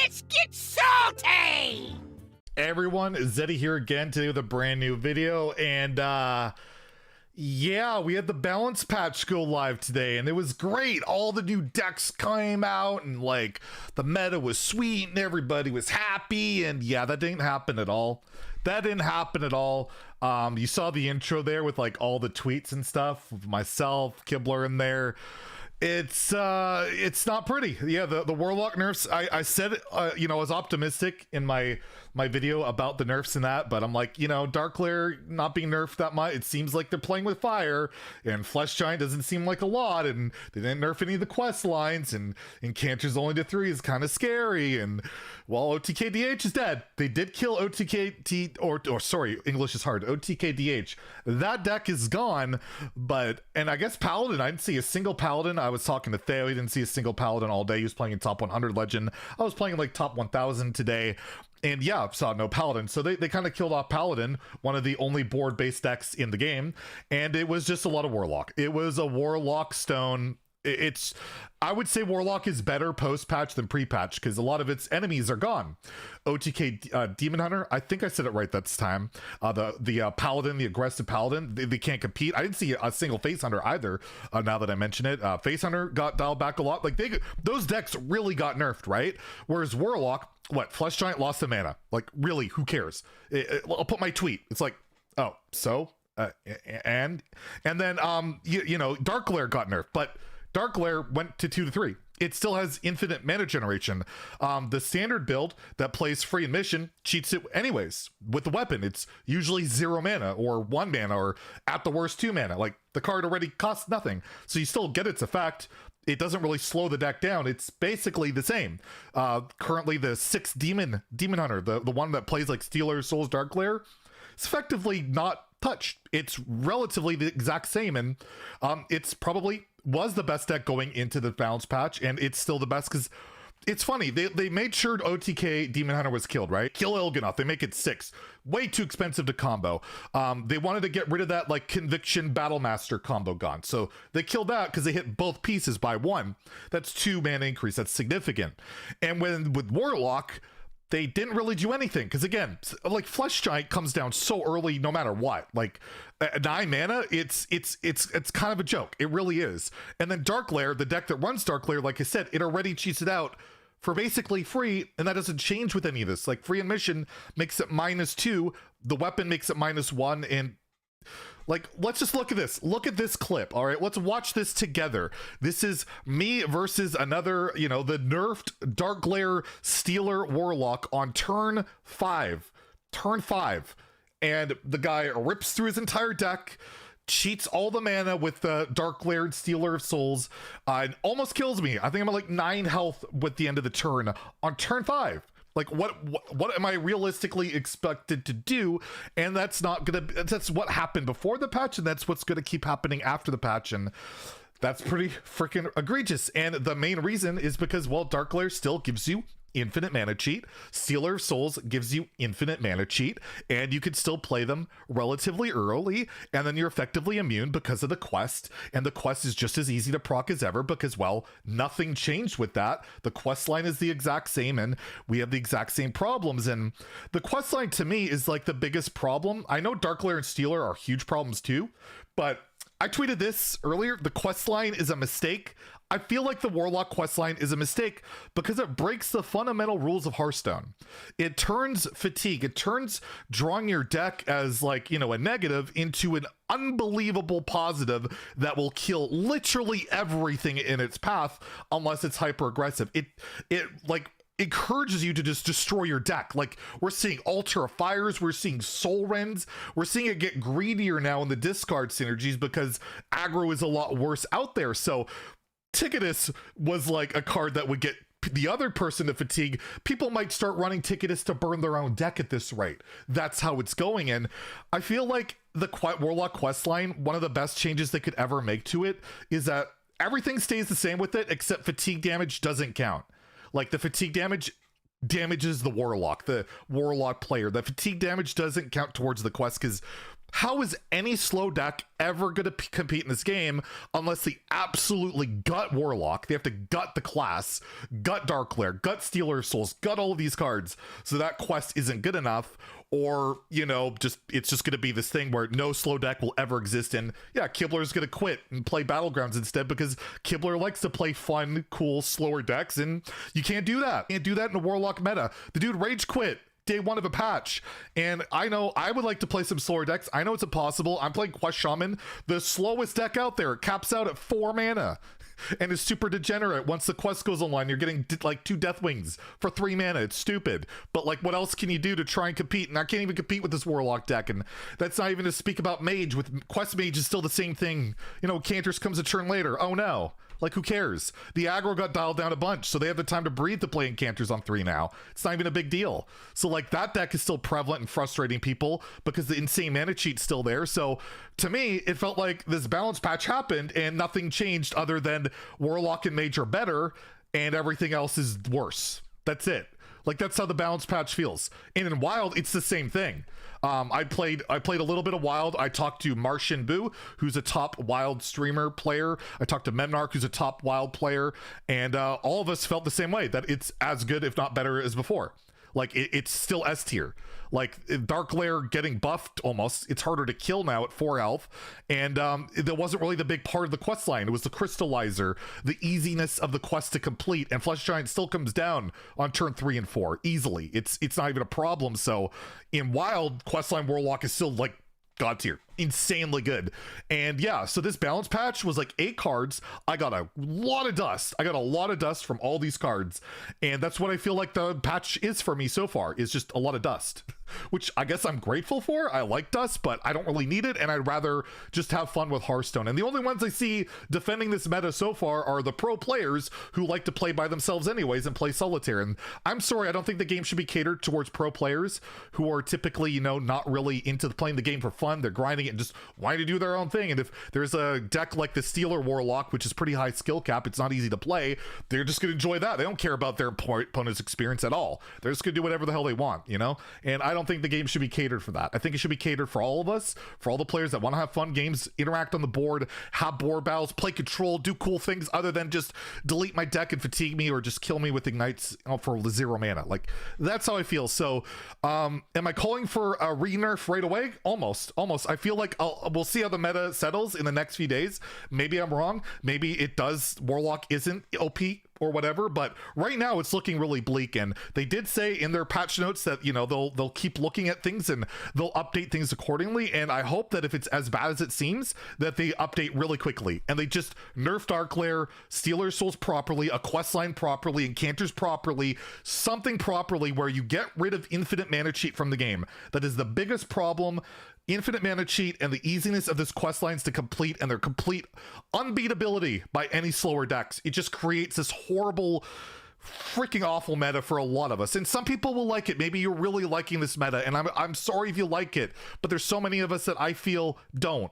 Let's get salty! Hey everyone, Zeddy here again today with a brand new video, and yeah, we had the balance patch go live today, and it was great. All the new decks came out, and like the meta was sweet, and everybody was happy. And yeah, that didn't happen at all. That didn't happen at all. You saw the intro there with like all the tweets and stuff with myself, Kibler in there. It's not pretty. Yeah, the warlock nerfs. I said it, you know, I was optimistic in my video about the nerfs and that, but I'm like, you know, Dark Lair not being nerfed that much. It seems like they're playing with fire, and Flesh Giant doesn't seem like a lot, and they didn't nerf any of the quest lines, and Cantor's only to 3 is kind of scary, and well, OTKDH is dead. They did kill OTKT, or sorry, English is hard, OTKDH. That deck is gone, but, and I guess Paladin, I didn't see a single Paladin. I was talking to Theo, he didn't see a single Paladin all day. He was playing in top 100 Legend. I was playing in like top 1000 today. And yeah, saw no Paladin. So they kind of killed off Paladin, one of the only board-based decks in the game. And it was just a lot of Warlock. It was a Warlock Stone. I would say Warlock is better post-patch than pre-patch because a lot of its enemies are gone. OTK Demon Hunter, I think I said it right this time. The Paladin, the aggressive Paladin, they can't compete. I didn't see a single Face Hunter either, now that I mention it. Face Hunter got dialed back a lot. Like those decks really got nerfed, right? Whereas Warlock, what? Flesh Giant lost the mana. Like, really, who cares? I'll put my tweet. It's like, oh, so? And then, you know, Dark Lair got nerfed, but Dark Lair went to 2 to 3. It still has infinite mana generation. The standard build that plays free and mission cheats it anyways. With the weapon, it's usually 0 mana or 1 mana or at the worst 2 mana. Like, the card already costs nothing. So you still get its effect. It doesn't really slow the deck down. It's basically the same. Currently, the 6 Demon Hunter, the one that plays like Stealer, Souls, Dark Lair, it's effectively not touched. It's relatively the exact same, and it's probably was the best deck going into the balance patch, and it's still the best because it's funny. They made sure OTK Demon Hunter was killed, right? Kill Il'gynoth. They make it 6. Way too expensive to combo. They wanted to get rid of that like Conviction Battlemaster combo gone. So they killed that because they hit both pieces by 1. That's 2 mana increase. That's significant. And with Warlock, they didn't really do anything because, again, like Flesh Giant comes down so early no matter what. Like 9 mana, it's kind of a joke. It really is. And then Dark Lair, the deck that runs Dark Lair, like I said, it already cheats it out for basically free, and that doesn't change with any of this. Like, free and mission makes it -2, the weapon makes it -1, and like, let's just look at this. Look at this clip, all right? Let's watch this together. This is me versus another, you know, the nerfed Dark Lair Stealer Warlock on turn 5. Turn 5. And the guy rips through his entire deck, cheats all the mana with the Dark Lair Stealer of Souls, and almost kills me. I think I'm at like 9 health with the end of the turn on turn 5. Like, what am I realistically expected to do? And that's what happened before the patch, and that's what's gonna keep happening after the patch, and that's pretty freaking egregious. And the main reason is because, well, Dark Lair still gives you infinite mana cheat. Stealer of Souls gives you infinite mana cheat, and you can still play them relatively early, and then you're effectively immune because of the quest, and the quest is just as easy to proc as ever because, well, nothing changed with that. The quest line is the exact same, and we have the exact same problems, and the quest line to me is like the biggest problem. I know Dark Lair and Stealer are huge problems too, but I tweeted this earlier. The quest line is a mistake. I feel like the Warlock questline is a mistake because it breaks the fundamental rules of Hearthstone. It turns fatigue, it turns drawing your deck as, like, you know, a negative into an unbelievable positive that will kill literally everything in its path unless it's hyper aggressive. It like encourages you to just destroy your deck. Like, we're seeing Altar of Fires, we're seeing Soul Rends, we're seeing it get greedier now in the discard synergies because aggro is a lot worse out there. So Ticketus was like a card that would get the other person to fatigue. People might start running Ticketus to burn their own deck at this rate. That's how it's going. And I feel like the Warlock questline, one of the best changes they could ever make to it is that everything stays the same with it except fatigue damage doesn't count. Like, the fatigue damage damages the Warlock player. The fatigue damage doesn't count towards the quest because How is any slow deck ever going to compete in this game unless they absolutely gut Warlock? They have to gut the class, gut Darklair, gut Stealer Souls, gut all of these cards, so that quest isn't good enough, or, you know, it's just going to be this thing where no slow deck will ever exist, and yeah, Kibler's going to quit and play Battlegrounds instead because Kibler likes to play fun, cool, slower decks, and you can't do that. You can't do that in a Warlock meta. The dude rage quit day one of a patch, and I know I would like to play some slower decks. I know it's impossible. I'm playing Quest Shaman, the slowest deck out there. It caps out at 4 mana and is super degenerate. Once the quest goes online, you're getting like 2 Deathwings for 3 mana. It's stupid, but like, what else can you do to try and compete? And I can't even compete with this Warlock deck, and that's not even to speak about Mage. With Quest Mage is still the same thing. You know, Canters comes a turn later. Oh no. Like, who cares? The aggro got dialed down a bunch, so they have the time to breathe to play Incanters on 3 now. It's not even a big deal. So, like, that deck is still prevalent and frustrating people because the insane mana cheat's still there. So, to me, it felt like this balance patch happened and nothing changed other than Warlock and Mage are better and everything else is worse. That's it. Like, that's how the balance patch feels. And in Wild, it's the same thing. I played a little bit of Wild. I talked to Martian Boo, who's a top Wild streamer player. I talked to Memnarch, who's a top Wild player, and all of us felt the same way, that it's as good, if not better, as before. Like, it's still S tier. Like, Darklair getting buffed almost. It's harder to kill now at 4 health. And that wasn't really the big part of the quest line. It was the Crystallizer, the easiness of the quest to complete. And Flesh Giant still comes down on turn 3 and 4 easily. It's not even a problem. So in Wild, questline Warlock is still like God tier, insanely good. And yeah, so this balance patch was like 8 cards. I got a lot of dust. I got a lot of dust from all these cards, and that's what I feel like the patch is for me so far, is just a lot of dust, which I guess I'm grateful for. I like dust, but I don't really need it, and I'd rather just have fun with Hearthstone. And the only ones I see defending this meta so far are the pro players who like to play by themselves anyways and play solitaire. And I'm sorry, I don't think the game should be catered towards pro players who are typically, you know, not really into playing the game for fun. They're grinding it and just wanting to do their own thing. And if there's a deck like the Stealer Warlock, which is pretty high skill cap, it's not easy to play, they're just going to enjoy that. They don't care about their opponent's experience at all. They're just going to do whatever the hell they want, you know? And I don't think the game should be catered for that. I think it should be catered for all of us, for all the players that want to have fun games, interact on the board, have board battles, play control, do cool things other than just delete my deck and fatigue me or just kill me with ignites for 0 mana. Like, that's how I feel. So am I calling for a re-nerf right away? Almost. I feel like we'll see how the meta settles in the next few days. Maybe I'm wrong. Maybe it does. Warlock isn't OP or whatever, but right now it's looking really bleak. And they did say in their patch notes that, you know, they'll keep looking at things and they'll update things accordingly. And I hope that if it's as bad as it seems, that they update really quickly and they just nerf Darklair, Stealer Souls properly, a questline properly, Incanters properly, something properly where you get rid of infinite mana cheat from the game. That is the biggest problem. Infinite mana cheat and the easiness of this quest lines to complete and their complete unbeatability by any slower decks. It just creates this horrible, freaking awful meta for a lot of us. And some people will like it. Maybe you're really liking this meta, and I'm sorry if you like it, but there's so many of us that I feel don't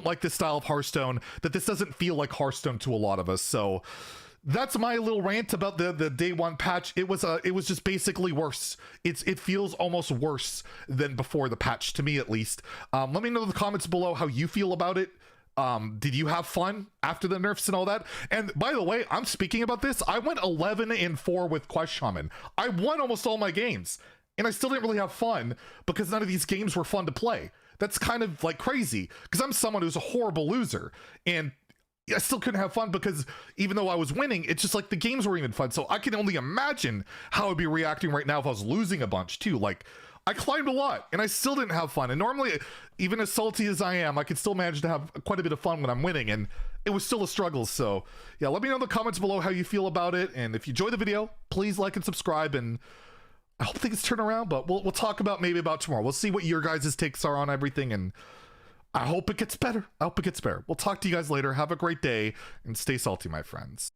like this style of Hearthstone, that this doesn't feel like Hearthstone to a lot of us. So that's my little rant about the day one patch. It was just basically worse. It feels almost worse than before the patch, to me at least. Let me know in the comments below how you feel about it. Did you have fun after the nerfs and all that? And by the way, I'm speaking about this. I went 11-4 with Quest Shaman. I won almost all my games, and I still didn't really have fun because none of these games were fun to play. That's kind of like crazy because I'm someone who's a horrible loser, and I still couldn't have fun because even though I was winning, it's just like the games weren't even fun. So I can only imagine how I'd be reacting right now if I was losing a bunch too. Like, I climbed a lot and I still didn't have fun. And normally, even as salty as I am, I can still manage to have quite a bit of fun when I'm winning. And it was still a struggle. So yeah, let me know in the comments below how you feel about it. And if you enjoyed the video, please like and subscribe. And I hope things turn around, but we'll talk about maybe about tomorrow. We'll see what your guys' takes are on everything. And I hope it gets better. We'll talk to you guys later. Have a great day and stay salty, my friends.